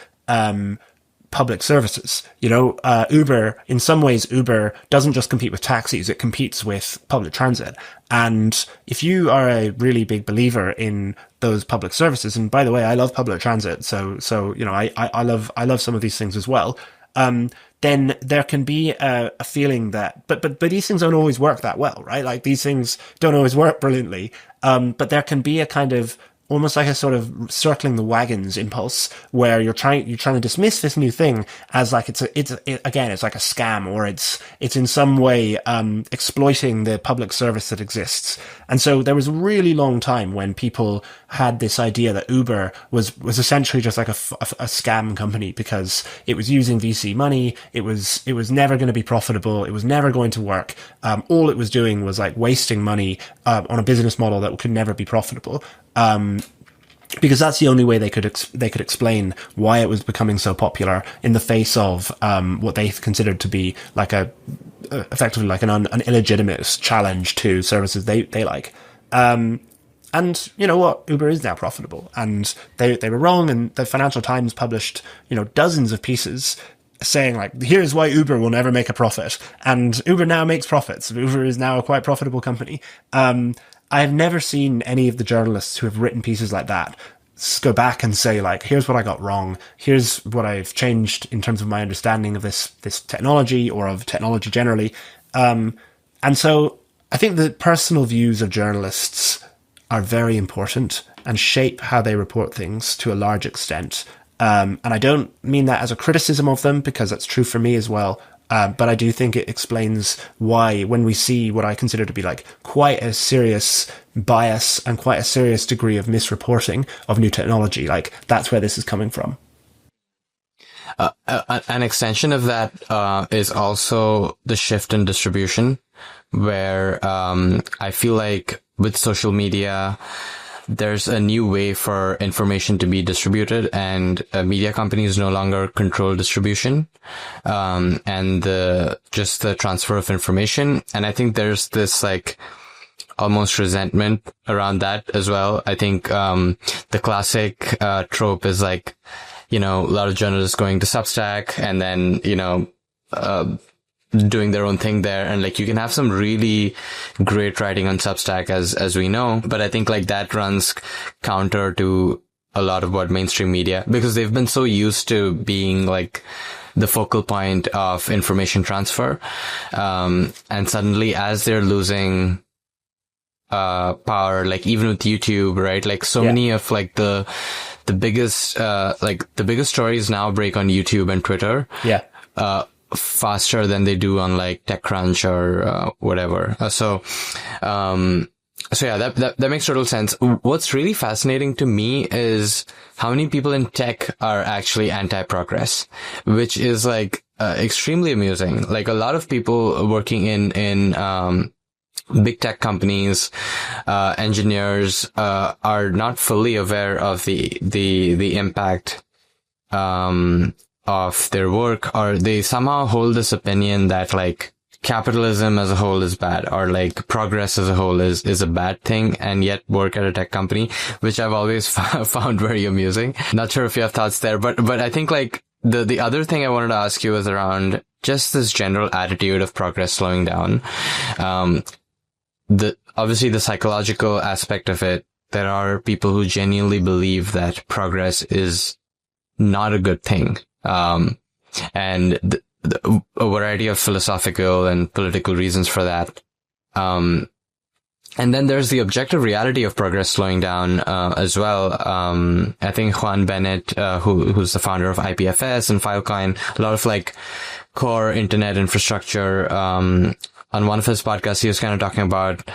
Speaker 1: public services. Uber, in some ways, Uber doesn't just compete with taxis, it competes with public transit. And if you are a really big believer in those public services, and by the way, I love public transit, so I love some of these things as well, then there can be a feeling that, but these things don't always work that well, right? Like, these things don't always work brilliantly, but there can be a kind of, almost like a sort of circling the wagons impulse, where you're trying to dismiss this new thing as like it's like a scam, or it's in some way exploiting the public service that exists. And so there was a really long time when people had this idea that Uber was essentially just like a scam company, because it was using VC money. It was never going to be profitable. It was never going to work. All it was doing was like wasting money on a business model that could never be profitable. Because that's the only way they could explain why it was becoming so popular in the face of what they considered to be like effectively like an illegitimate challenge to services they like. And you know what? Uber is now profitable, and they were wrong. And the Financial Times published dozens of pieces saying, like, here's why Uber will never make a profit, and Uber now makes profits. Uber is now a quite profitable company. I have never seen any of the journalists who have written pieces like that go back and say, like, here's what I got wrong. Here's what I've changed in terms of my understanding of this technology, or of technology generally. And so I think the personal views of journalists are very important and shape how they report things to a large extent. And I don't mean that as a criticism of them, because that's true for me as well. But I do think it explains why, when we see what I consider to be like quite a serious bias and quite a serious degree of misreporting of new technology, like, that's where this is coming from.
Speaker 2: An extension of that is also the shift in distribution, where I feel like with social media, there's a new way for information to be distributed, and media companies no longer control distribution and just the transfer of information. And I think there's this like almost resentment around that as well. I think the classic trope is like, a lot of journalists going to Substack and then, doing their own thing there. And like, you can have some really great writing on Substack as we know, but I think like that runs counter to a lot of what mainstream media, because they've been so used to being like the focal point of information transfer. And suddenly as they're losing power, like even with YouTube, right? Like so many of like the biggest stories now break on YouTube and Twitter. Faster than they do on like TechCrunch or whatever. So yeah, that makes total sense. What's really fascinating to me is how many people in tech are actually anti-progress, which is like extremely amusing. Like a lot of people working in big tech companies, engineers, are not fully aware of the impact, of their work, or they somehow hold this opinion that like capitalism as a whole is bad, or like progress as a whole is a bad thing, and yet work at a tech company, which I've always found very amusing. Not sure if you have thoughts there, but I think like the other thing I wanted to ask you is around just this general attitude of progress slowing down. Obviously the psychological aspect of it, there are people who genuinely believe that progress is not a good thing. And a variety of philosophical and political reasons for that. And then there's the objective reality of progress slowing down, as well. I think Juan Bennett, who's the founder of IPFS and Filecoin, a lot of like core internet infrastructure, on one of his podcasts, he was kind of talking about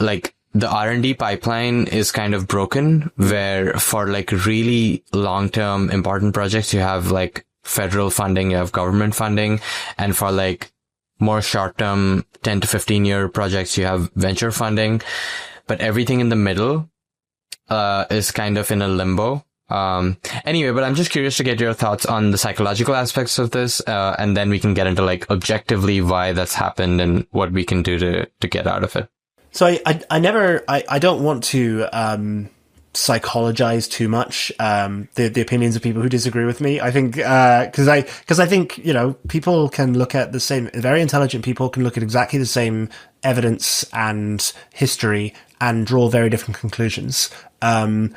Speaker 2: like the R&D pipeline is kind of broken, where for like really long-term important projects, you have like federal funding, you have government funding, and for like more short-term 10 to 15 year projects, you have venture funding, but everything in the middle, is kind of in a limbo. Anyway, but I'm just curious to get your thoughts on the psychological aspects of this, and then we can get into like objectively why that's happened and what we can do to get out of it.
Speaker 1: So I don't want to psychologize too much the opinions of people who disagree with me. I think because I think people can look at the same, very intelligent people can look at exactly the same evidence and history and draw very different conclusions. I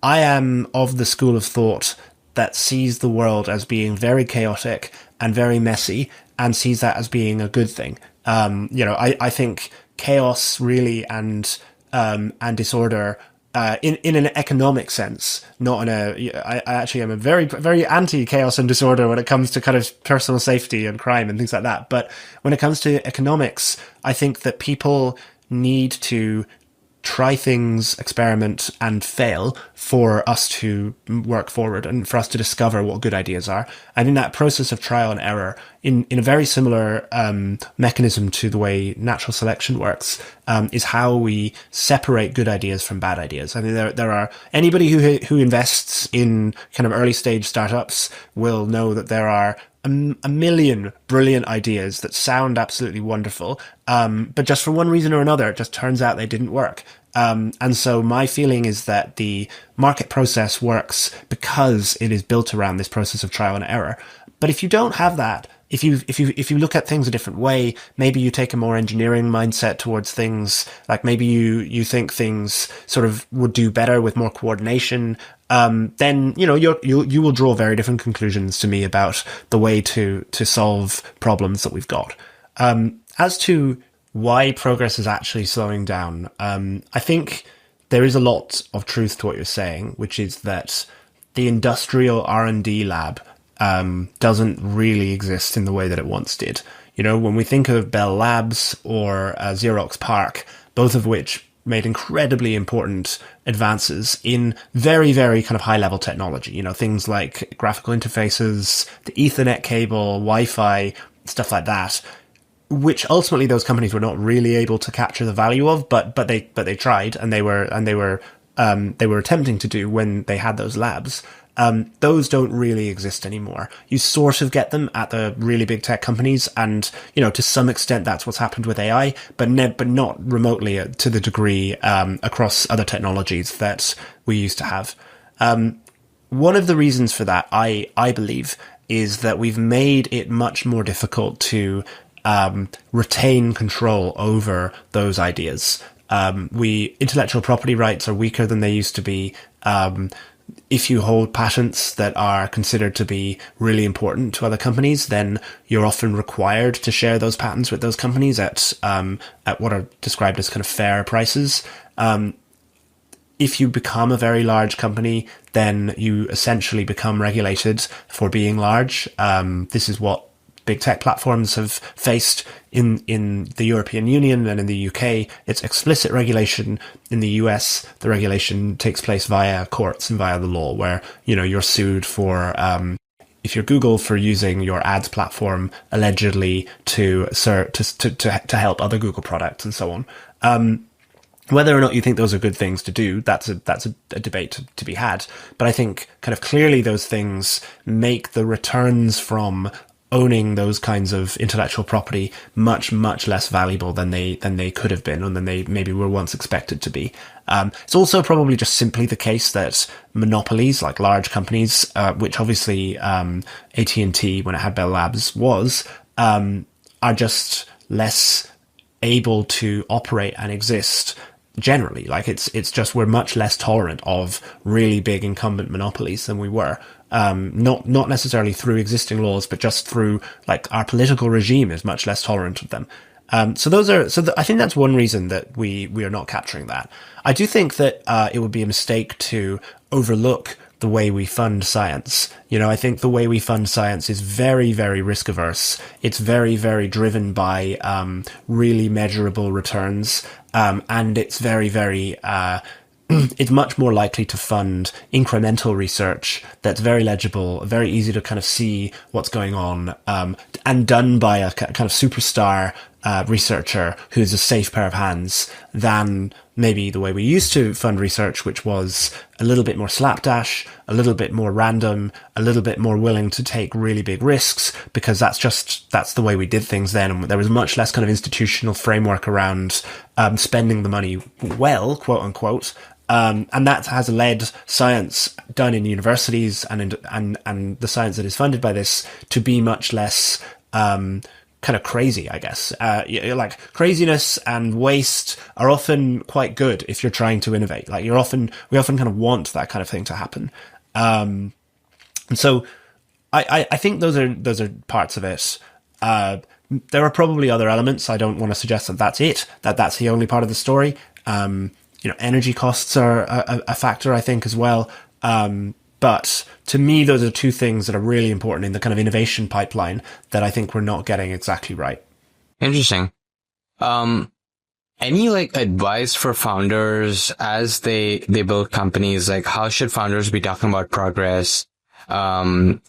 Speaker 1: am of the school of thought that sees the world as being very chaotic and very messy, and sees that as being a good thing. I think chaos really and disorder, in an economic sense, not in I actually am a very, very anti-chaos and disorder when it comes to kind of personal safety and crime and things like that. But when it comes to economics, I think that people need to try things, experiment, and fail for us to work forward and for us to discover what good ideas are. And in that process of trial and error, in a very similar mechanism to the way natural selection works, is how we separate good ideas from bad ideas. I mean, there are anybody who invests in kind of early stage startups will know that there are a million brilliant ideas that sound absolutely wonderful, but just for one reason or another, it just turns out they didn't work. And so my feeling is that the market process works because it is built around this process of trial and error. But if you don't have that, if you look at things a different way, maybe you take a more engineering mindset towards things, like maybe you think things sort of would do better with more coordination, then you will draw very different conclusions to me about the way to solve problems that we've got. As to why progress is actually slowing down, I think there is a lot of truth to what you're saying, which is that the industrial R&D lab doesn't really exist in the way that it once did. When we think of Bell Labs or Xerox PARC, both of which made incredibly important advances in very, very kind of high level technology. You know, things like graphical interfaces, the Ethernet cable, Wi-Fi, stuff like that, which ultimately those companies were not really able to capture the value of, but they tried, and they were attempting to do when they had those labs. Those don't really exist anymore. You sort of get them at the really big tech companies, and, you know, to some extent that's what's happened with AI, but not remotely to the degree across other technologies that we used to have. One of the reasons for that, I believe, is that we've made it much more difficult to retain control over those ideas. Intellectual property rights are weaker than they used to be. If you hold patents that are considered to be really important to other companies, then you're often required to share those patents with those companies at what are described as kind of fair prices. If you become a very large company, then you essentially become regulated for being large. This is what big tech platforms have faced in the European Union and in the UK. It's explicit regulation. In the US, the regulation takes place via courts and via the law, where, you know, you're sued for, if you're Google, for using your ads platform allegedly to help other Google products and so on. Whether or not you think those are good things to do, that's a debate to be had. But I think kind of clearly those things make the returns from owning those kinds of intellectual property much, much less valuable than they could have been, or than they maybe were once expected to be. It's also probably just simply the case that monopolies, like large companies, which obviously AT&T, when it had Bell Labs, are just less able to operate and exist generally. Like it's just, we're much less tolerant of really big incumbent monopolies than we were. Not necessarily through existing laws, but just through, like, our political regime is much less tolerant of them. I think that's one reason that we are not capturing that. I do think that it would be a mistake to overlook the way we fund science. You know, I think the way we fund science is very, very risk averse. It's very, very driven by really measurable returns, and it's very, very it's much more likely to fund incremental research that's very legible, very easy to kind of see what's going on, and done by a kind of superstar researcher who's a safe pair of hands, than maybe the way we used to fund research, which was a little bit more slapdash, a little bit more random, a little bit more willing to take really big risks, because that's the way we did things then. And there was much less kind of institutional framework around spending the money well, quote unquote. And that has led science done in universities and the science that is funded by this to be much less kind of crazy, I guess. Like, craziness and waste are often quite good if you're trying to innovate. Like, we often kind of want that kind of thing to happen. And so I think those are parts of it. There are probably other elements. I don't want to suggest that that's it, that's the only part of the story. You know, energy costs are a factor, I think, as well. But to me, those are two things that are really important in the kind of innovation pipeline that I think we're not getting exactly right. Interesting.
Speaker 2: Any like advice for founders as they build companies? Like, how should founders be talking about progress? How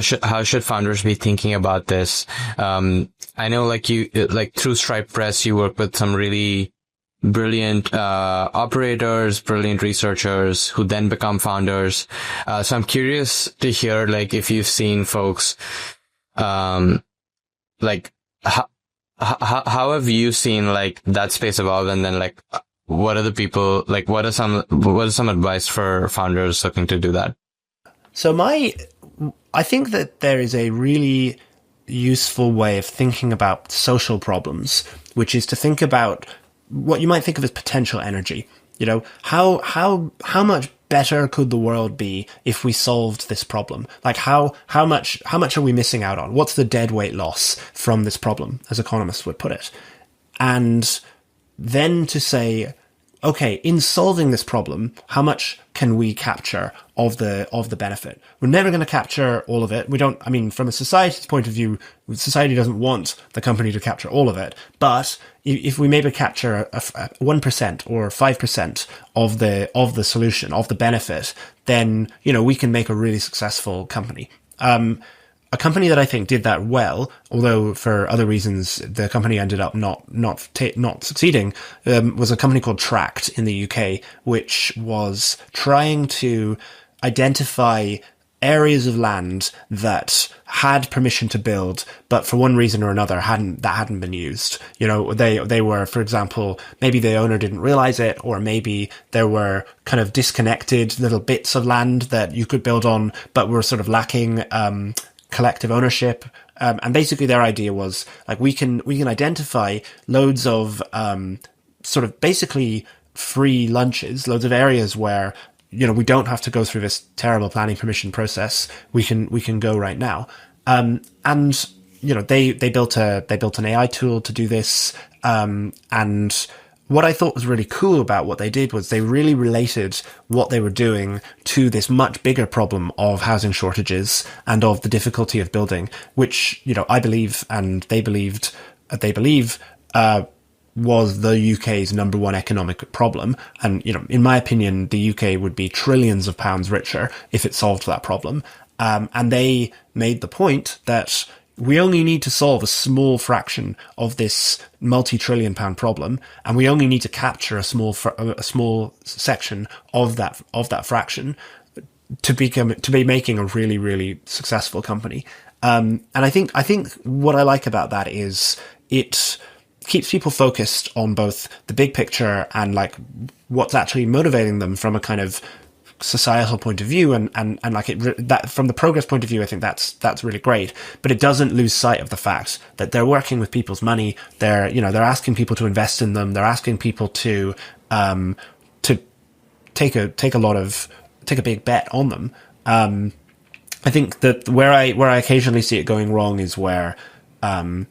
Speaker 2: should founders be thinking about this? I know, like, through Stripe Press, you work with some really brilliant operators, brilliant researchers who then become founders. So I'm curious to hear, like, if you've seen folks, like, how have you seen, like, that space evolve? And then, like, what are the people, like, what is some advice for founders looking to do that?
Speaker 1: So I think that there is a really useful way of thinking about social problems, which is to think about what you might think of as potential energy. You know, how much better could the world be if we solved this problem? Like, how much are we missing out on? What's the dead weight loss from this problem, as economists would put it? And then to say, okay, in solving this problem, how much can we capture of the benefit? We're never going to capture all of it. We don't, I mean, from a society's point of view, society doesn't want the company to capture all of it. But if we maybe capture a 1% or 5% of the solution, of the benefit, then, we can make a really successful company. A company that I think did that well, although for other reasons the company ended up not succeeding, was a company called Tract in the UK, which was trying to identify areas of land that had permission to build, but for one reason or another hadn't been used. They were, for example, maybe the owner didn't realize it, or maybe there were kind of disconnected little bits of land that you could build on, but were sort of lacking collective ownership. And basically their idea was like, we can identify loads of sort of basically free lunches, loads of areas where we don't have to go through this terrible planning permission process. We can go right now. And they built an AI tool to do this. And what I thought was really cool about what they did was they really related what they were doing to this much bigger problem of housing shortages and of the difficulty of building, which, I believe, and they believe, was the UK's number one economic problem. And, in my opinion, the UK would be trillions of pounds richer if it solved that problem. And they made the point that we only need to solve a small fraction of this multi-trillion pound problem, and we only need to capture a small section of that fraction to be making a really, really successful company. And I think what I like about that is it keeps people focused on both the big picture and like what's actually motivating them from a kind of societal point of view, and like that from the progress point of view, I think that's really great. But it doesn't lose sight of the fact that they're working with people's money. They're asking people to invest in them. They're asking people to take a big bet on them. I think that where I occasionally see it going wrong is where, in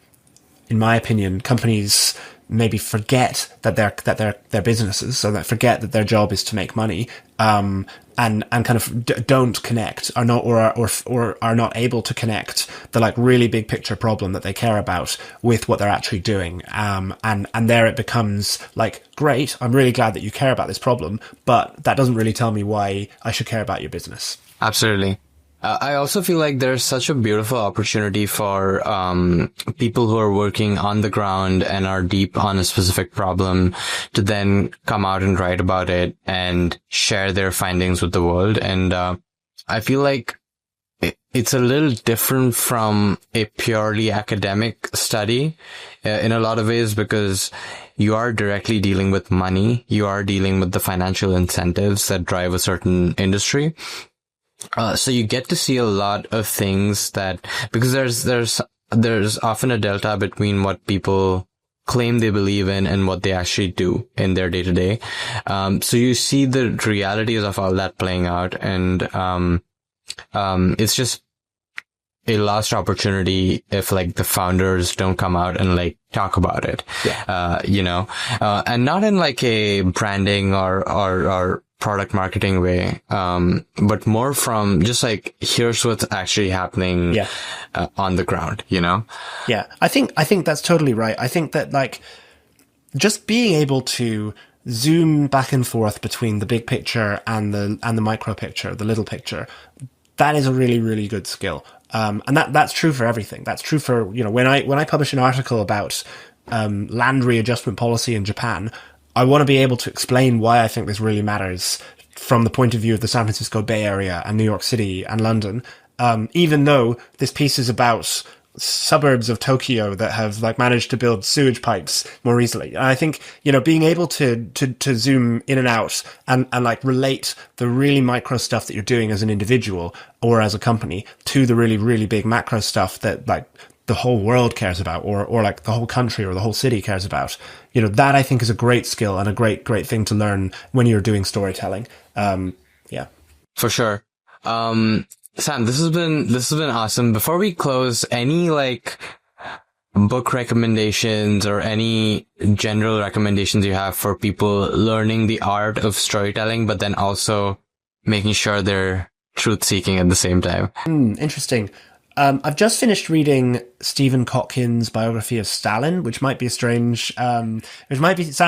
Speaker 1: my opinion, companies maybe forget that they're businesses, so that forget that their job is to make money, and kind of don't connect, or are not able to connect the like really big picture problem that they care about with what they're actually doing. And there it becomes like, great, I'm really glad that you care about this problem, but that doesn't really tell me why I should care about your business.
Speaker 2: Absolutely. I also feel like there's such a beautiful opportunity for people who are working on the ground and are deep on a specific problem to then come out and write about it and share their findings with the world. And I feel like it's a little different from a purely academic study in a lot of ways, because you are directly dealing with money. You are dealing with the financial incentives that drive a certain industry. So you get to see a lot of things because there's often a delta between what people claim they believe in and what they actually do in their day to day. So you see the realities of all that playing out, and it's just a lost opportunity if like the founders don't come out and like talk about it. Yeah. And not in like a branding or product marketing way, but more from just like, here's what's actually happening on the ground,
Speaker 1: Yeah, I think that's totally right. I think that like just being able to zoom back and forth between the big picture and the micro picture, the little picture, that is a really, really good skill. And that's true for everything. That's true for, when I publish an article about land readjustment policy in Japan, I want to be able to explain why I think this really matters from the point of view of the San Francisco Bay Area and New York City and London, even though this piece is about suburbs of Tokyo that have like managed to build sewage pipes more easily. And I think, being able to zoom in and out and like relate the really micro stuff that you're doing as an individual or as a company to the really, really big macro stuff that like the whole world cares about, or like the whole country or the whole city cares about. That I think is a great skill and a great thing to learn when you're doing storytelling. Yeah.
Speaker 2: For sure. Sam, this has been awesome. Before we close, any like book recommendations or any general recommendations you have for people learning the art of storytelling, but then also making sure they're truth-seeking at the same time.
Speaker 1: Interesting. I've just finished reading Stephen Kotkin's biography of Stalin, which might be sound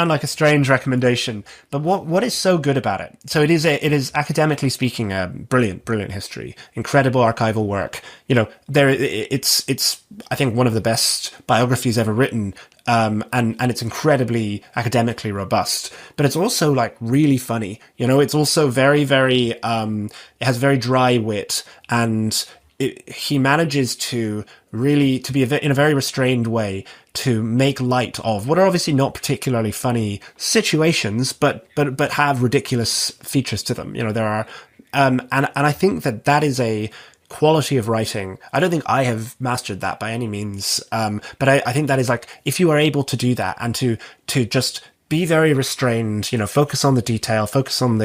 Speaker 1: like a strange recommendation, but what is so good about it? So it is academically speaking a brilliant history, incredible archival work. It's I think one of the best biographies ever written. And it's incredibly academically robust, but it's also like really funny. It's also very, very, it has very dry wit, and he manages to be in a very restrained way to make light of what are obviously not particularly funny situations, but have ridiculous features to them. There are, and I think that is a quality of writing. I don't think I have mastered that by any means. But I think that is like, if you are able to do that and to just be very restrained, focus on the detail, focus on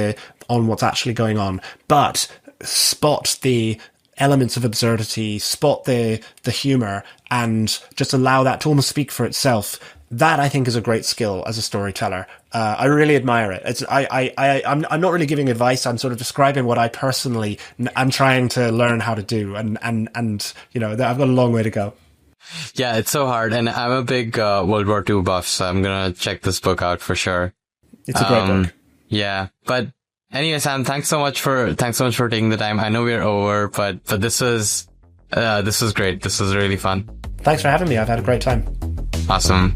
Speaker 1: what's actually going on, but spot the elements of absurdity, spot the humor, and just allow that to almost speak for itself. That, I think, is a great skill as a storyteller. I really admire it. I'm not really giving advice. I'm sort of describing what I personally am trying to learn how to do, and I've got a long way to go.
Speaker 2: Yeah, it's so hard, and I'm a big World War II buff, so I'm gonna check this book out for sure.
Speaker 1: It's a great book.
Speaker 2: Yeah, but anyway, Sam, thanks so much for taking the time. I know we're over, but this was great. This was really fun.
Speaker 1: Thanks for having me. I've had a great time.
Speaker 2: Awesome.